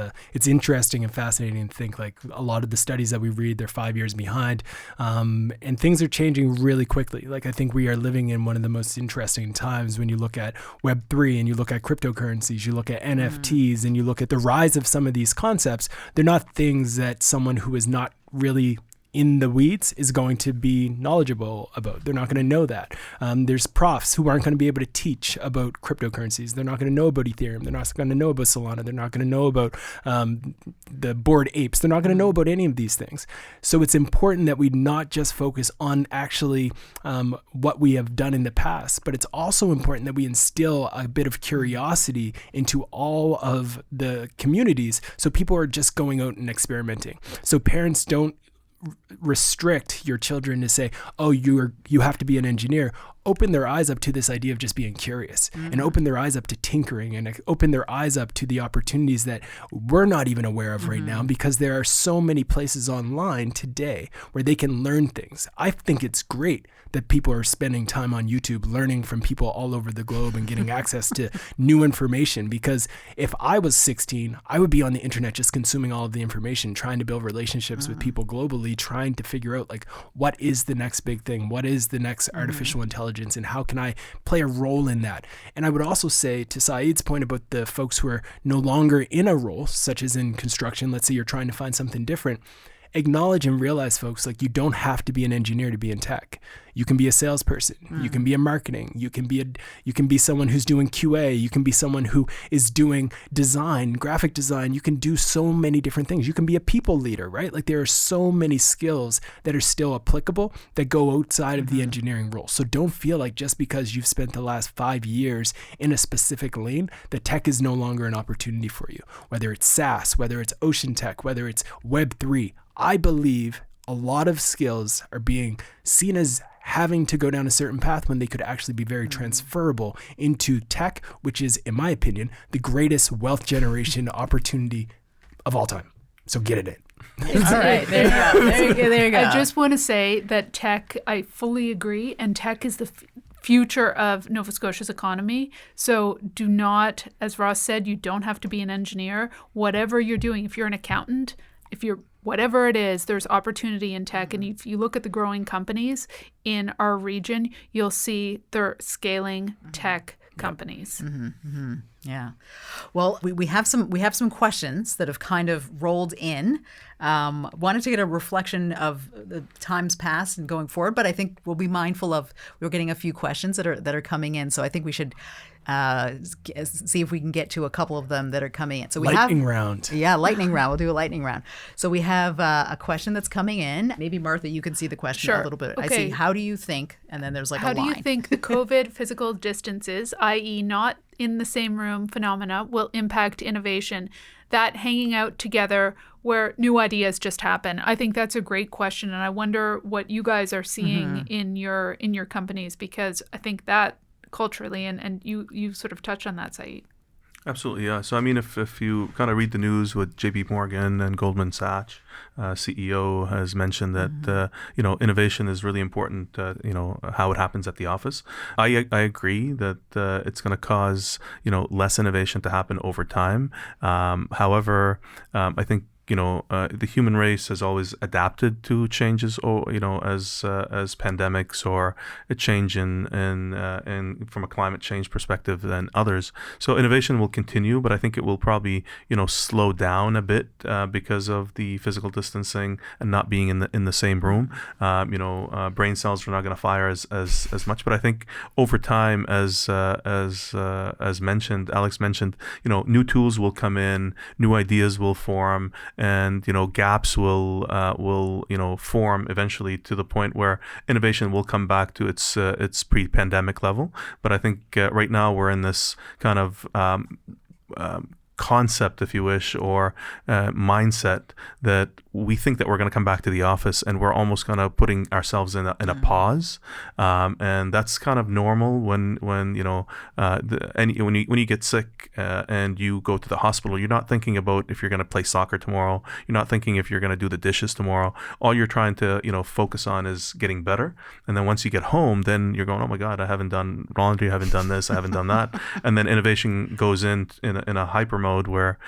interesting and fascinating to think like a lot of the studies that we read, they're 5 years behind, and things are changing really quickly. Like I think we are living in one of the most interesting times when you look at Web3 and you look at cryptocurrencies, you look at NFTs and you look at the rise of some of these concepts. They're not things that someone who is not really in the weeds is going to be knowledgeable about. They're not going to know that. There's profs who aren't going to be able to teach about cryptocurrencies. They're not going to know about Ethereum. They're not going to know about Solana. They're not going to know about the Bored Apes. They're not going to know about any of these things. So it's important that we not just focus on actually what we have done in the past, but it's also important that we instill a bit of curiosity into all of the communities so people are just going out and experimenting. So parents don't restrict your children to say, oh, you have to be an engineer. Open their eyes up to this idea of just being curious, and open their eyes up to tinkering, and open their eyes up to the opportunities that we're not even aware of right now, because there are so many places online today where they can learn things. I think it's great that people are spending time on YouTube learning from people all over the globe and getting access to new information, because if I was 16, I would be on the internet just consuming all of the information, trying to build relationships with people globally, trying to figure out like what is the next big thing, what is the next artificial intelligence, and how can I play a role in that. And I would also say, to Saeed's point about the folks who are no longer in a role, such as in construction, let's say you're trying to find something different, acknowledge and realize, folks, like you don't have to be an engineer to be in tech. You can be a salesperson. You can be a marketing. You can be someone who's doing QA. You can be someone who is doing design, graphic design. You can do so many different things. You can be a people leader, right? Like there are so many skills that are still applicable that go outside of the engineering role. So don't feel like just because you've spent the last 5 years in a specific lane, that tech is no longer an opportunity for you. Whether it's SaaS, whether it's ocean tech, whether it's Web3, I believe a lot of skills are being seen as having to go down a certain path when they could actually be very transferable into tech, which is, in my opinion, the greatest wealth generation opportunity of all time. So get it in. All right, there you go. I just want to say that tech, I fully agree, and tech is the future of Nova Scotia's economy. So do not, as Ross said, you don't have to be an engineer. Whatever you're doing, if you're an accountant, if you're whatever it is, there's opportunity in tech. And if you look at the growing companies in our region, you'll see they're scaling tech companies. Yeah. Well, we have some questions that have kind of rolled in. Wanted to get a reflection of the times past and going forward, but I think we'll be mindful of we're getting a few questions that are coming in. So I think we should see if we can get to a couple of them that are coming in. So we lightning round. Yeah, lightning round. We'll do a lightning round. So we have a question that's coming in. Maybe Martha, you can see the question a little bit. Okay. I see. How do you think? And then there's like a line. How do you think the COVID physical distances, i.e., not in the same room phenomena, will impact innovation? That hanging out together where new ideas just happen. I think that's a great question, and I wonder what you guys are seeing in your companies, because I think that culturally, and you sort of touched on that, Saeed. Absolutely, yeah. So I mean, if you kind of read the news with JP Morgan and Goldman Sachs, CEO has mentioned that innovation is really important. How it happens at the office. I agree that it's going to cause less innovation to happen over time. However, I think the human race has always adapted to changes, as pandemics or a change in from a climate change perspective than others. So innovation will continue, but I think it will probably slow down a bit because of the physical distancing and not being in the same room. Brain cells are not going to fire as much, but I think over time, as mentioned, Alex mentioned, new tools will come in, new ideas will form, and gaps will form eventually to the point where innovation will come back to its pre-pandemic level. But I think right now we're in this kind of concept, if you wish, or mindset that we think that we're going to come back to the office and we're almost kind of putting ourselves in a pause, and that's kind of normal when you get sick and you go to the hospital. You're not thinking about if you're going to play soccer tomorrow. You're not thinking if you're going to do the dishes tomorrow. All you're trying to focus on is getting better. And then once you get home, then you're going, oh my God, I haven't done laundry, I haven't done this, I haven't done that, and then innovation goes in a hyper mode where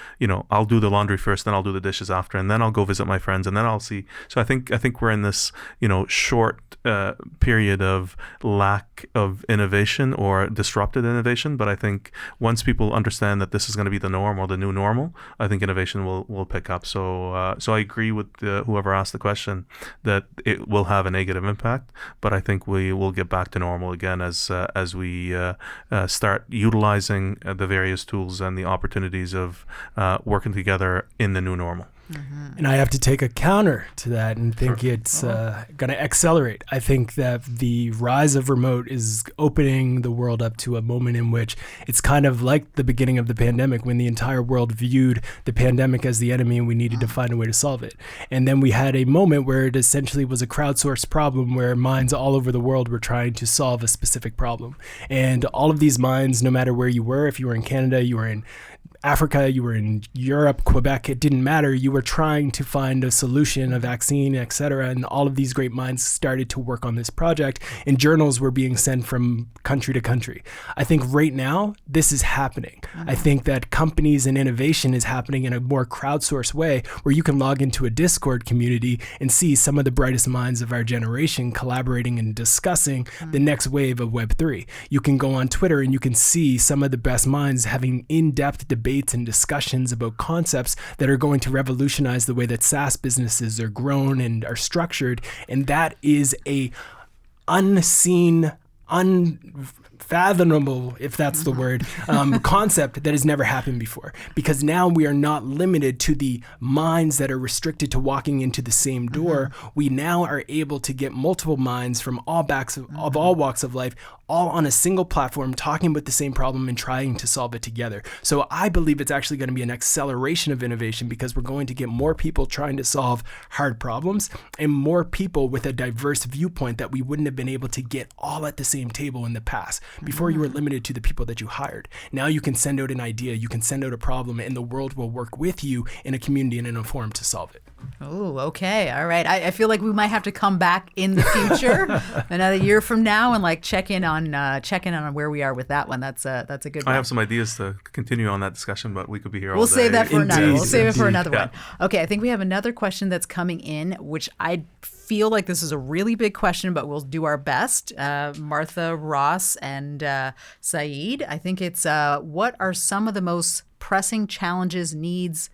I'll do the laundry first, then I'll do the dishes after, and then I'll go visit my friends, and then I'll see. So I think we're in this short period of lack of innovation or disrupted innovation. But I think once people understand that this is going to be the norm or the new normal, I think innovation will pick up. So I agree with whoever asked the question that it will have a negative impact, but I think we will get back to normal again as we start utilizing the various tools and the opportunities of working together in the new normal. Mm-hmm. And I have to take a counter to that and think it's going to accelerate. I think that the rise of remote is opening the world up to a moment in which it's kind of like the beginning of the pandemic, when the entire world viewed the pandemic as the enemy and we needed to find a way to solve it. And then we had a moment where it essentially was a crowdsourced problem where minds all over the world were trying to solve a specific problem. And all of these minds, no matter where you were, if you were in Canada, you were in Africa, you were in Europe, Quebec, it didn't matter. You were trying to find a solution, a vaccine, etc. And all of these great minds started to work on this project, and journals were being sent from country to country. I think right now, this is happening. I think that companies and innovation is happening in a more crowdsourced way, where you can log into a Discord community and see some of the brightest minds of our generation collaborating and discussing the next wave of Web3. You can go on Twitter and you can see some of the best minds having in-depth debates and discussions about concepts that are going to revolutionize the way that SaaS businesses are grown and are structured. And that is a unseen, unfathomable, if that's the word, concept that has never happened before. Because now we are not limited to the minds that are restricted to walking into the same door. We now are able to get multiple minds from all walks of life, all on a single platform, talking about the same problem and trying to solve it together. So I believe it's actually going to be an acceleration of innovation, because we're going to get more people trying to solve hard problems and more people with a diverse viewpoint that we wouldn't have been able to get all at the same table in the past. Before, you were limited to the people that you hired. Now you can send out an idea, you can send out a problem, and the world will work with you in a community and in a forum to solve it. Oh, okay. All right. I feel like we might have to come back in the future, another year from now, and check in on where we are with that one. That's a good one. I have some ideas to continue on that discussion, but we could be here all day. We'll save that for another. We'll save it for another Yeah. one. Okay. I think we have another question that's coming in, which I feel like this is a really big question, but we'll do our best. Martha, Ross, and Saeed. I think it's what are some of the most pressing challenges, needs,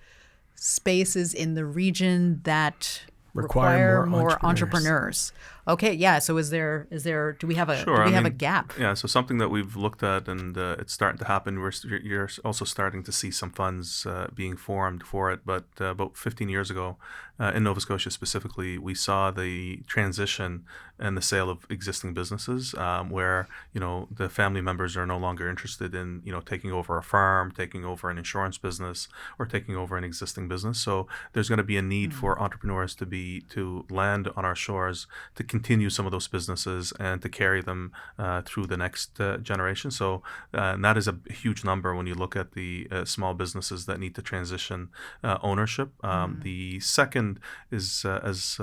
spaces in the region that require more entrepreneurs? Okay, yeah. So do we have a gap? Yeah, so something that we've looked at, and it's starting to happen. You're also starting to see some funds being formed for it. But about 15 years ago, in Nova Scotia specifically, we saw the transition and the sale of existing businesses, where the family members are no longer interested in taking over a farm, taking over an insurance business, or taking over an existing business. So there's going to be a need for entrepreneurs to land on our shores, to continue some of those businesses and to carry them through the next generation. So and that is a huge number when you look at the small businesses that need to transition ownership. The second is, as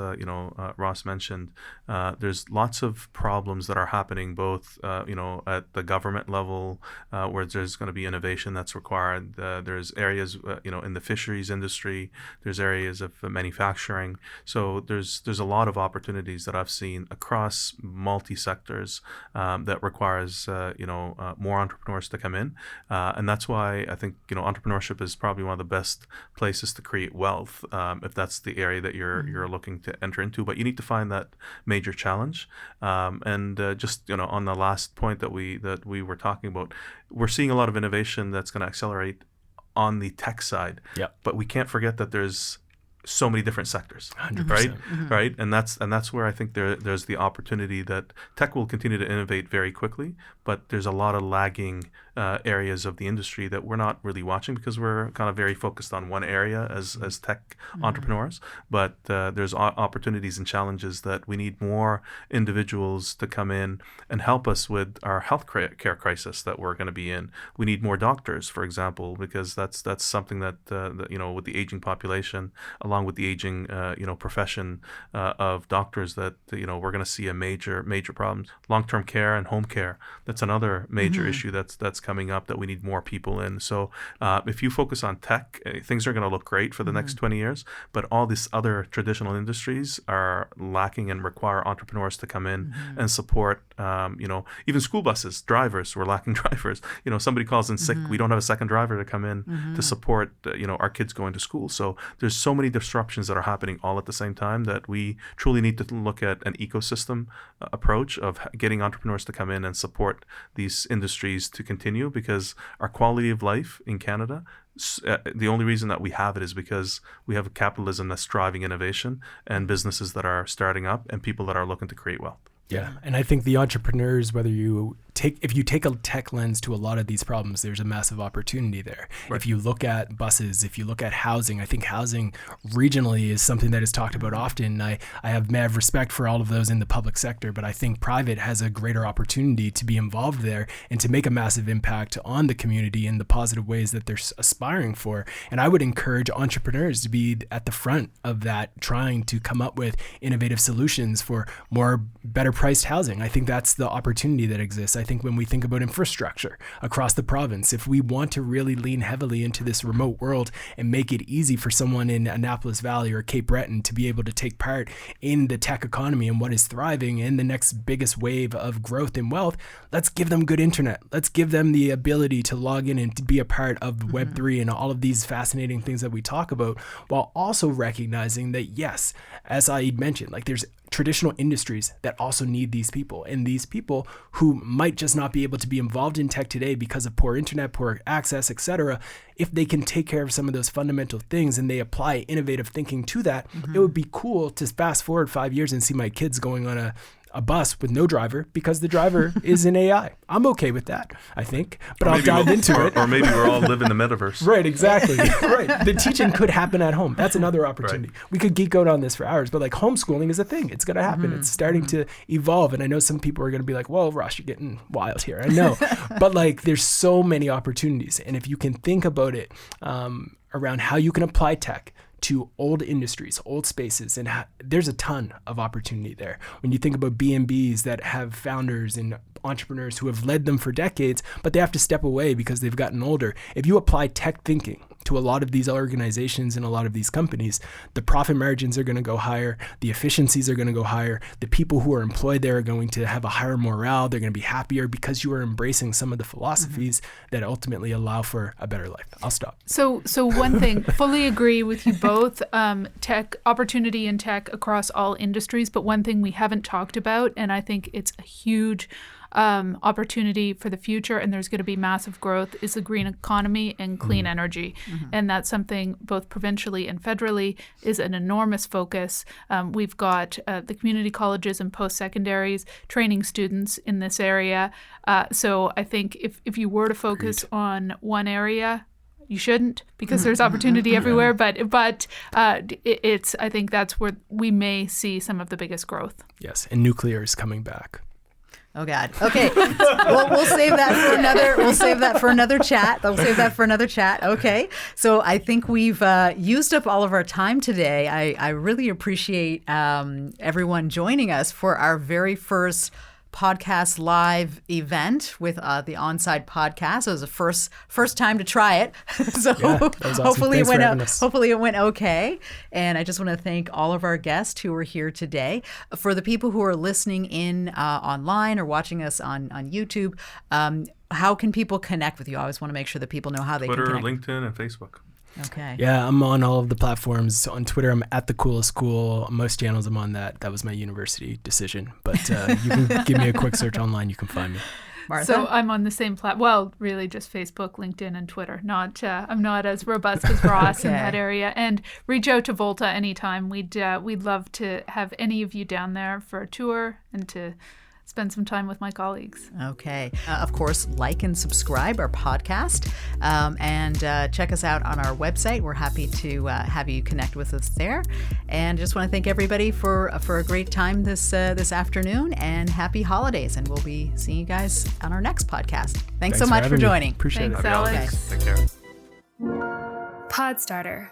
Ross mentioned, there's lots of problems that are happening both at the government level, where there's going to be innovation that's required. There's areas in the fisheries industry. There's areas of manufacturing. So there's a lot of opportunities that I've seen across multi-sectors that requires more entrepreneurs to come in, and that's why I think entrepreneurship is probably one of the best places to create wealth, if that's the area that you're looking to enter into. But you need to find that major challenge, and just on the last point that we were talking about, we're seeing a lot of innovation that's going to accelerate on the tech side. Yep. But we can't forget that there's so many different sectors, 100%. right? Right, and that's where I think there's the opportunity that tech will continue to innovate very quickly, but there's a lot of lagging areas of the industry that we're not really watching because we're kind of very focused on one area as tech entrepreneurs. But there's opportunities and challenges that we need more individuals to come in and help us with our health care crisis that we're going to be in. We need more doctors, for example, because that's something that with the aging population, along with the aging profession of doctors, that we're going to see a major problem. Long-term care and home care, that's another major issue that's coming up that we need more people in. So if you focus on tech, things are going to look great for the next 20 years, but all these other traditional industries are lacking and require entrepreneurs to come in and support. Even school buses, drivers, we're lacking drivers. Somebody calls in sick, we don't have a second driver to come in to support our kids going to school. So there's so many disruptions that are happening all at the same time that we truly need to look at an ecosystem approach of getting entrepreneurs to come in and support these industries to continue, because our quality of life in Canada, the only reason that we have it is because we have a capitalism that's driving innovation and businesses that are starting up and people that are looking to create wealth. Yeah, and I think the entrepreneurs, if you take a tech lens to a lot of these problems, there's a massive opportunity there. Right. If you look at buses, if you look at housing, I think housing regionally is something that is talked about often. I have mad respect for all of those in the public sector, but I think private has a greater opportunity to be involved there and to make a massive impact on the community in the positive ways that they're aspiring for. And I would encourage entrepreneurs to be at the front of that, trying to come up with innovative solutions for better priced housing. I think that's the opportunity that exists. I think when we think about infrastructure across the province, if we want to really lean heavily into this remote world and make it easy for someone in Annapolis Valley or Cape Breton to be able to take part in the tech economy and what is thriving and the next biggest wave of growth and wealth, let's give them good internet. Let's give them the ability to log in and to be a part of Web3 and all of these fascinating things that we talk about, while also recognizing that, yes, as Saeed mentioned, like there's traditional industries that also need these people, and these people who might just not be able to be involved in tech today because of poor internet, poor access, etc. If they can take care of some of those fundamental things and they apply innovative thinking to that, it would be cool to fast forward 5 years and see my kids going on a bus with no driver because the driver is an AI. I'm okay with that, I think, but I'll dive into it. Or maybe we're all living the metaverse. Right, exactly. Right. The teaching could happen at home. That's another opportunity. Right. We could geek out on this for hours, but like homeschooling is a thing. It's going to happen. It's starting to evolve. And I know some people are going to be like, well, Ross, you're getting wild here. I know. But like there's so many opportunities. And if you can think about it around how you can apply tech to old industries, old spaces, and there's a ton of opportunity there. When you think about B&Bs that have founders and entrepreneurs who have led them for decades, but they have to step away because they've gotten older. If you apply tech thinking to a lot of these organizations and a lot of these companies, the profit margins are going to go higher, the efficiencies are going to go higher, the people who are employed there are going to have a higher morale, they're going to be happier because you are embracing some of the philosophies that ultimately allow for a better life. I'll stop. So one thing, fully agree with you both, tech, opportunity in tech across all industries, but one thing we haven't talked about, and I think it's a huge opportunity for the future, and there's going to be massive growth, is the green economy and clean energy. And that's something both provincially and federally is an enormous focus. We've got the community colleges and post-secondaries training students in this area. So I think if you were to focus on one area, you shouldn't, because there's opportunity everywhere. But it's I think that's where we may see some of the biggest growth. Yes, and nuclear is coming back. Oh God. Okay. Well, we'll save that for another. We'll save that for another chat. We'll save that for another chat. Okay. So I think we've used up all of our time today. I really appreciate everyone joining us for our very first podcast live event with the ONSIDE Podcast. It was the first time to try it, so yeah, that was awesome. Hopefully it went okay. And I just want to thank all of our guests who are here today. For the people who are listening in online or watching us on YouTube, how can people connect with you? I always want to make sure that people know how they Twitter, can connect. LinkedIn, and Facebook. Okay. Yeah, I'm on all of the platforms. On Twitter, I'm at the coolest cool. Most channels, I'm on that. That was my university decision. But you can give me a quick search online. You can find me. Martha? So I'm on the same platform. Well, really just Facebook, LinkedIn, and Twitter. I'm not as robust as Ross in that area. And reach out to Volta anytime. We'd love to have any of you down there for a tour and to spend some time with my colleagues. Okay. Of course, like and subscribe our podcast, and check us out on our website. We're happy to have you connect with us there. And just want to thank everybody for a great time this afternoon, and happy holidays. And we'll be seeing you guys on our next podcast. Thanks so much for joining. Appreciate Thanks, it. Alex. Take care. Podstarter.